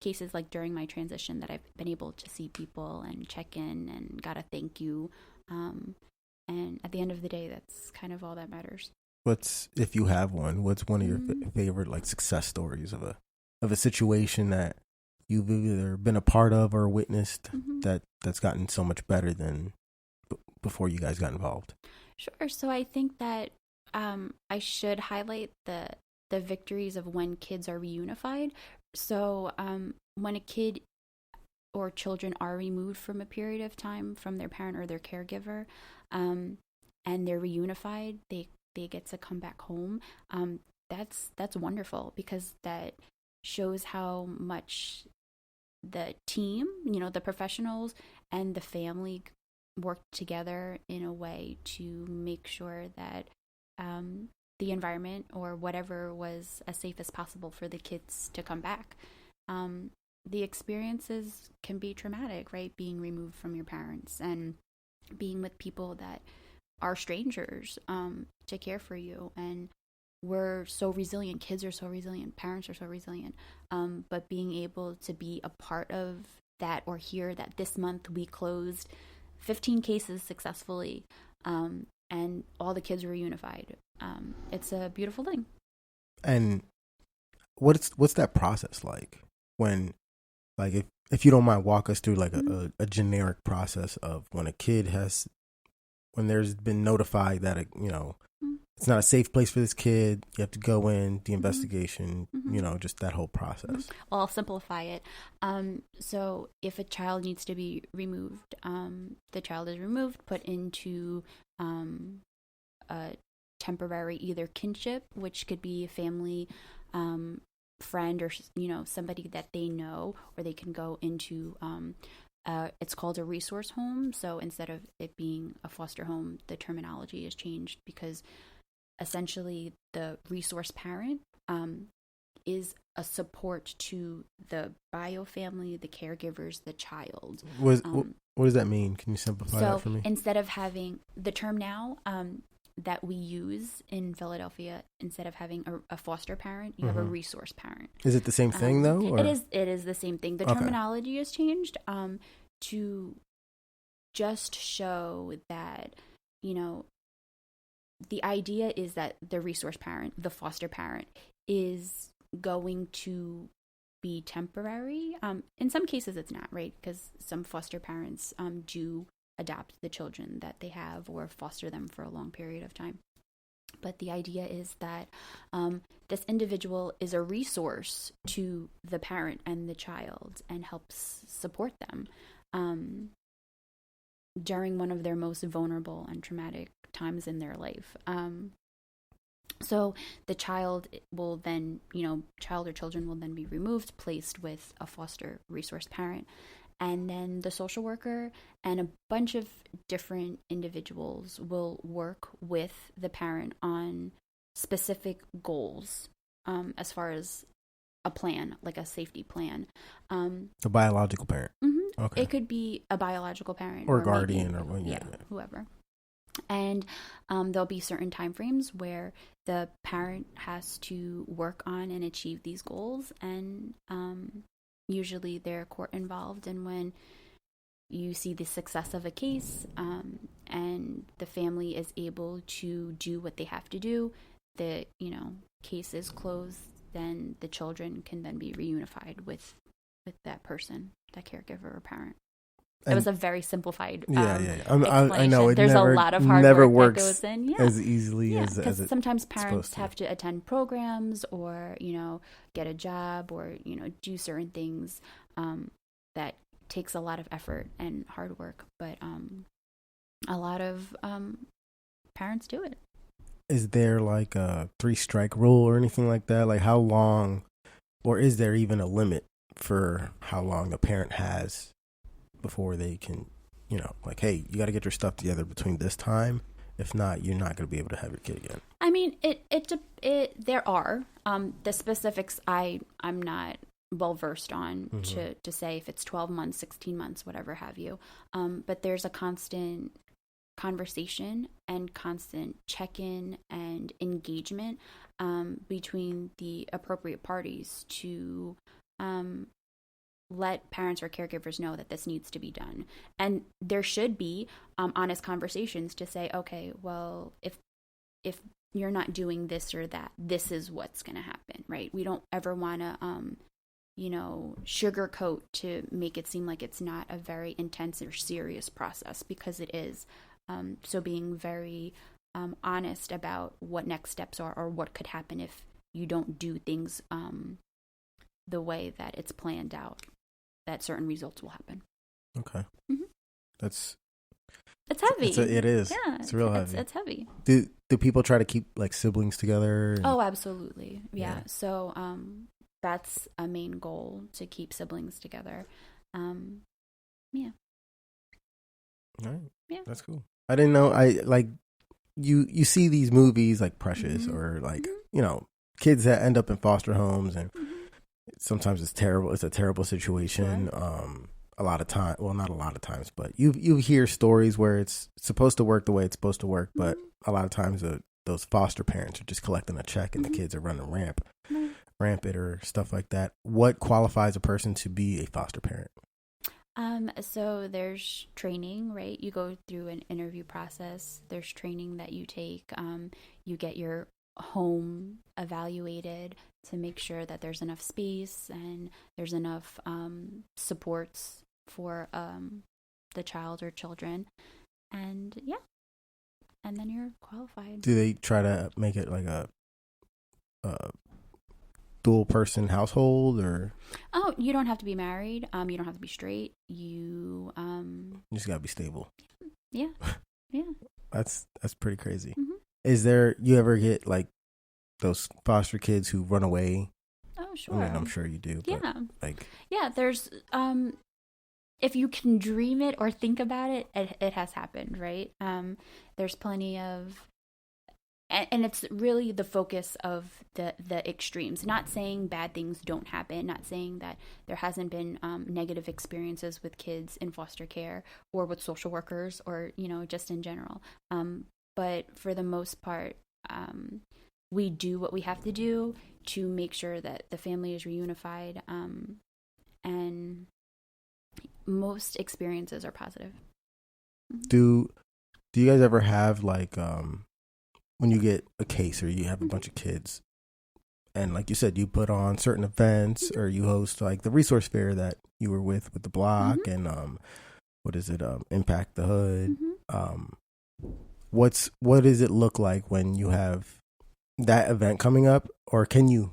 cases like during my transition that I've been able to see people and check in and got a thank you. And at the end of the day, that's kind of all that matters. If you have one, what's one of your favorite like success stories of a situation that you've either been a part of or witnessed that's gotten so much better than before you guys got involved? Sure. So I think that I should highlight the victories of when kids are reunified. So when a kid or children are removed from a period of time from their parent or their caregiver, and they're reunified, they get to come back home. That's wonderful, because that shows how much the team, the professionals and the family worked together in a way to make sure that the environment or whatever was as safe as possible for the kids to come back. The experiences can be traumatic, right? Being removed from your parents and being with people that are strangers to care for you. And we're so resilient. Kids are so resilient. Parents are so resilient. But being able to be a part of that, or hear that this month we closed 15 cases successfully, and all the kids were reunified. It's a beautiful thing. And what's that process like? When, like, if you don't mind, walk us through like a generic process of when there's been notified that it's not a safe place for this kid, you have to go in, the investigation, just that whole process. Well, I'll simplify it. So if a child needs to be removed, the child is removed, put into a temporary either kinship, which could be a family friend, or somebody that they know, or they can go into it's called a resource home. So instead of it being a foster home, the terminology has changed, because essentially the resource parent is a support to the bio family, the caregivers, the child. What does that mean? Can you simplify that for me? Instead of having the term now that we use in Philadelphia, instead of having a foster parent, you have a resource parent. Is it the same thing though? Or? It is the same thing. The terminology has changed to just show that, the idea is that the resource parent, the foster parent, is going to be temporary. In some cases it's not, right? Because some foster parents do adopt the children that they have or foster them for a long period of time. But the idea is that this individual is a resource to the parent and the child and helps support them during one of their most vulnerable and traumatic times in their life. So the child will then, child or children will then be removed, placed with a foster resource parent. And then the social worker and a bunch of different individuals will work with the parent on specific goals, as far as a plan, like a safety plan. The biological parent. Mm-hmm. Okay. It could be a biological parent or guardian, maybe, or whoever. And there'll be certain time frames where the parent has to work on and achieve these goals, and usually they're court involved. And when you see the success of a case, and the family is able to do what they have to do, the case is closed, then the children can then be reunified with that person, that caregiver or parent. It was a very simplified I know there's a lot of hard work that goes in. As easily as because sometimes parents have to attend programs, or get a job, or do certain things that takes a lot of effort and hard work. But a lot of parents do it. Is there like a 3-strike rule or anything like that? Like how long, or is there even a limit for how long a parent has before they can, like, hey, you got to get your stuff together between this time. If not, you're not going to be able to have your kid again. I mean, there are the specifics. I'm not well versed on to say if it's 12 months, 16 months, whatever have you. But there's a constant conversation and constant check-in and engagement between the appropriate parties to let parents or caregivers know that this needs to be done. And there should be honest conversations to say, okay, well, if you're not doing this or that, this is what's going to happen, right? We don't ever want to, sugarcoat to make it seem like it's not a very intense or serious process, because it is. So being very honest about what next steps are, or what could happen if you don't do things the way that it's planned out, that certain results will happen. Okay. Mm-hmm. It's heavy. It is. Yeah, it's real heavy. It's heavy. Do people try to keep like siblings together? Oh, absolutely. Yeah. So that's a main goal, to keep siblings together. Yeah. All right. Yeah. That's cool. I didn't know. I like you see these movies like Precious, mm-hmm. or like mm-hmm. Kids that end up in foster homes, and mm-hmm. sometimes it's terrible. It's a terrible situation. Sure. A lot of time, well, not a lot of times, but you hear stories where it's supposed to work the way it's supposed to work, but mm-hmm. a lot of times those foster parents are just collecting a check, and mm-hmm. the kids are running rampant or stuff like that. What qualifies a person to be a foster parent? So there's training, right? You go through an interview process. There's training that you take. You get your home evaluated to make sure that there's enough space and there's enough supports for the child or children. And then you're qualified. Do they try to make it like a dual person household, or? Oh, you don't have to be married. You don't have to be straight. You just gotta be stable. Yeah. Yeah. That's pretty crazy. Mm-hmm. Is there, you ever get like those foster kids who run away? Oh, sure. I mean, I'm sure you do. But there's if you can dream it or think about it, it has happened, right? There's plenty of, and it's really the focus of the extremes. Not saying bad things don't happen, not saying that there hasn't been negative experiences with kids in foster care or with social workers, or just in general. But for the most part, we do what we have to do to make sure that the family is reunified, and most experiences are positive. Do you guys ever have like when you get a case, or you have a bunch of kids, and like you said, you put on certain events, or you host like the resource fair that you were with the block, and what is it, Impact the Hood? What does it look like when you have that event coming up, or can you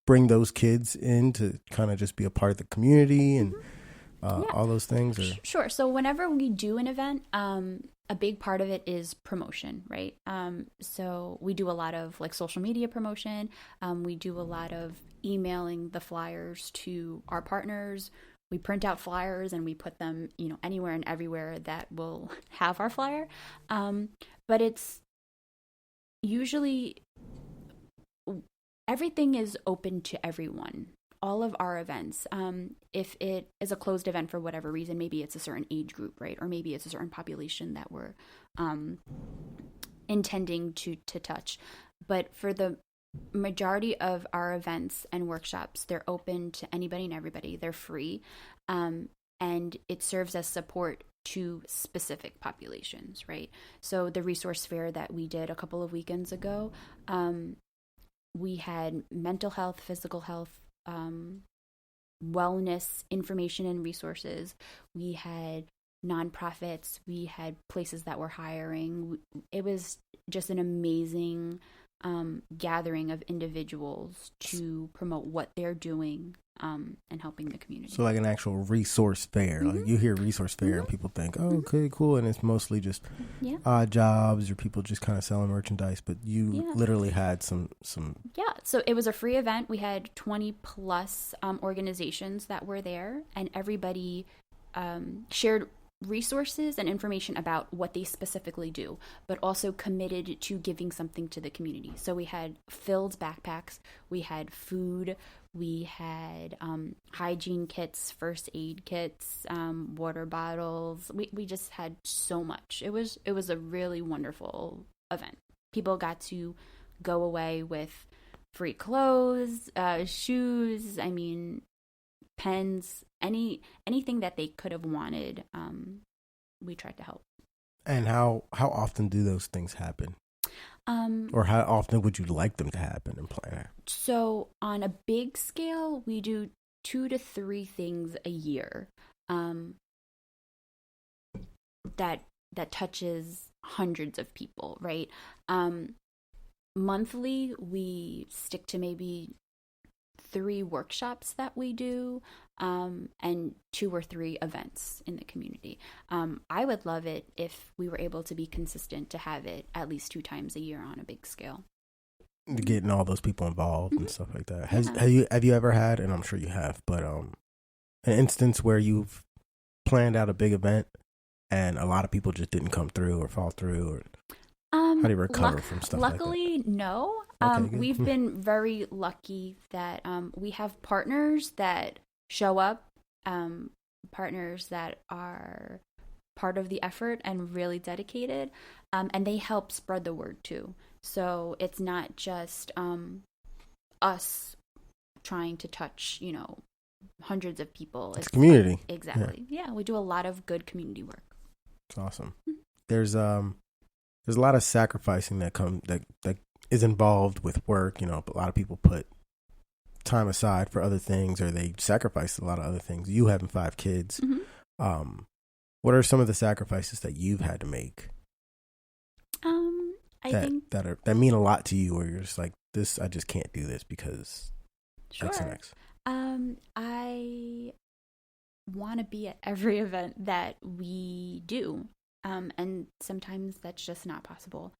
bring those kids in to kind of just be a part of the community and all those things? Or? Sure. So whenever we do an event, a big part of it is promotion, right? So we do a lot of like social media promotion. We do a lot of emailing the flyers to our partners. We print out flyers and we put them, anywhere and everywhere that will have our flyer. But it's usually, everything is open to everyone. All of our events, if it is a closed event for whatever reason, maybe it's a certain age group, right? Or maybe it's a certain population that we're intending to touch. But for the majority of our events and workshops, they're open to anybody and everybody. They're free. And it serves as support to specific populations, right? So the resource fair that we did a couple of weekends ago, we had mental health, physical health, wellness information and resources. We had nonprofits. We had places that were hiring. It was just an amazing gathering of individuals to promote what they're doing and helping the community. So like an actual resource fair. Like you hear resource fair and people think, oh, okay, cool. And it's mostly just odd jobs or people just kind of selling merchandise. But you literally had some. Yeah. So it was a free event. We had 20 plus organizations that were there, and everybody shared resources and information about what they specifically do, but also committed to giving something to the community. So we had filled backpacks, we had food, we had hygiene kits, first aid kits, water bottles. We just had so much. It was a really wonderful event. People got to go away with free clothes, shoes. I mean, pens, anything that they could have wanted, we tried to help. And how often do those things happen? Or how often would you like them to happen in Planner? So on a big scale, we do 2 to 3 things a year that touches hundreds of people, right? Monthly, we stick to maybe 3 workshops that we do, and 2 or 3 events in the community. I would love it if we were able to be consistent to have it at least 2 times a year on a big scale. Getting all those people involved and stuff like that. Yeah. Have you ever had, and I'm sure you have, but an instance where you've planned out a big event and a lot of people just didn't come through or fall through, or how do you recover from stuff like that? Luckily, no. Okay, we've been very lucky that we have partners that show up, partners that are part of the effort and really dedicated, and they help spread the word too. So it's not just us trying to touch, hundreds of people. It's community. Exactly. Yeah, we do a lot of good community work. It's awesome. There's a lot of sacrificing that is involved with work. A lot of people put time aside for other things, or they sacrifice a lot of other things. You having 5 kids, what are some of the sacrifices that you've had to make? I think that mean a lot to you, or you're just like, this, I just can't do this because X and X. I want to be at every event that we do, and sometimes that's just not possible.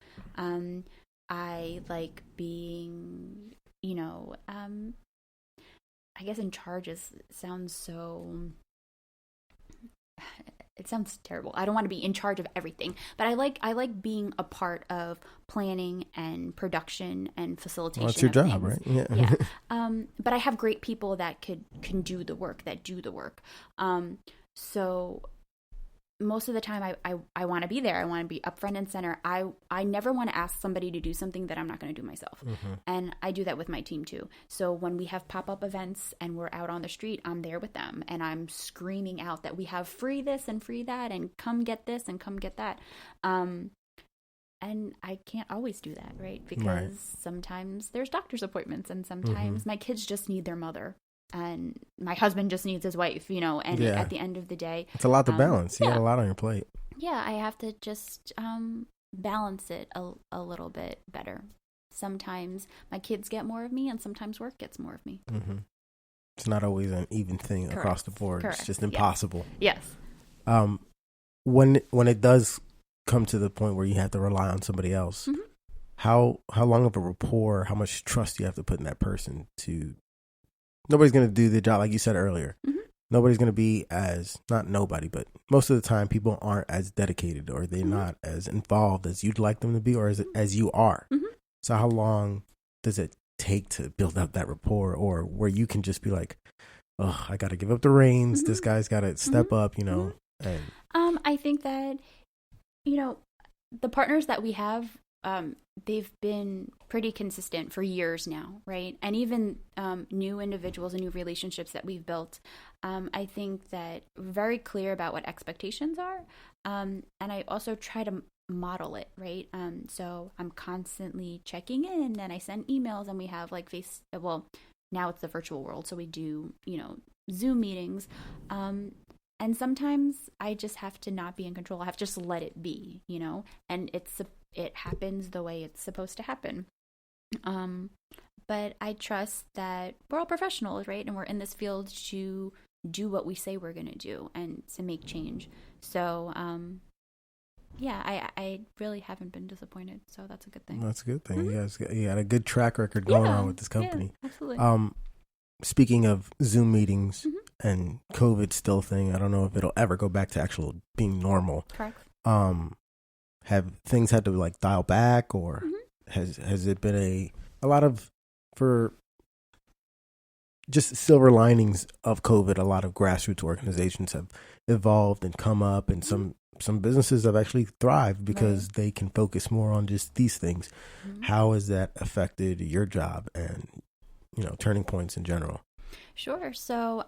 I like being, I guess in charge sounds so. It sounds terrible. I don't want to be in charge of everything, but I like being a part of planning and production and facilitation. Well, that's your job, things. Right? Yeah. But I have great people that can do the work, that do the work. So most of the time I want to be there. I want to be up front and center. I never want to ask somebody to do something that I'm not going to do myself. And I do that with my team too. So when we have pop-up events and we're out on the street, I'm there with them and I'm screaming out that we have free this and free that and come get this and come get that. And I can't always do that, right? Because sometimes there's doctor's appointments and sometimes my kids just need their mother. And my husband just needs his wife, and at the end of the day, it's a lot to balance. You got a lot on your plate. Yeah, I have to just balance it a little bit better. Sometimes my kids get more of me, and sometimes work gets more of me. It's not always an even thing across the board. Correct. It's just impossible. Yes. When it does come to the point where you have to rely on somebody else, how long of a rapport, how much trust do you have to put in that person to? Nobody's going to do the job, like you said earlier. Nobody's going to be not nobody, but most of the time people aren't as dedicated or they're not as involved as you'd like them to be or as you are. So how long does it take to build up that rapport, or where you can just be like, oh, I got to give up the reins. This guy's got to step up, And I think that, the partners that we have, they've been pretty consistent for years now, right? And even new individuals and new relationships that we've built, I think that we're very clear about what expectations are. And I also try to model it, right? So I'm constantly checking in and I send emails and we have now it's the virtual world. So we do, Zoom meetings. And sometimes I just have to not be in control. I have to just let it be, and it happens the way it's supposed to happen. But I trust that we're all professionals, right? And we're in this field to do what we say we're going to do and to make change. So, I really haven't been disappointed. So that's a good thing. That's a good thing. You got a good track record going on with this company. Yeah, absolutely. Speaking of Zoom meetings and COVID still thing, I don't know if it'll ever go back to actual being normal. Correct. Have things had to dial back, or has it been a lot of, for just silver linings of COVID? A lot of grassroots organizations have evolved and come up, and some businesses have actually thrived because they can focus more on just these things. How has that affected your job and turning points in general? Sure. So,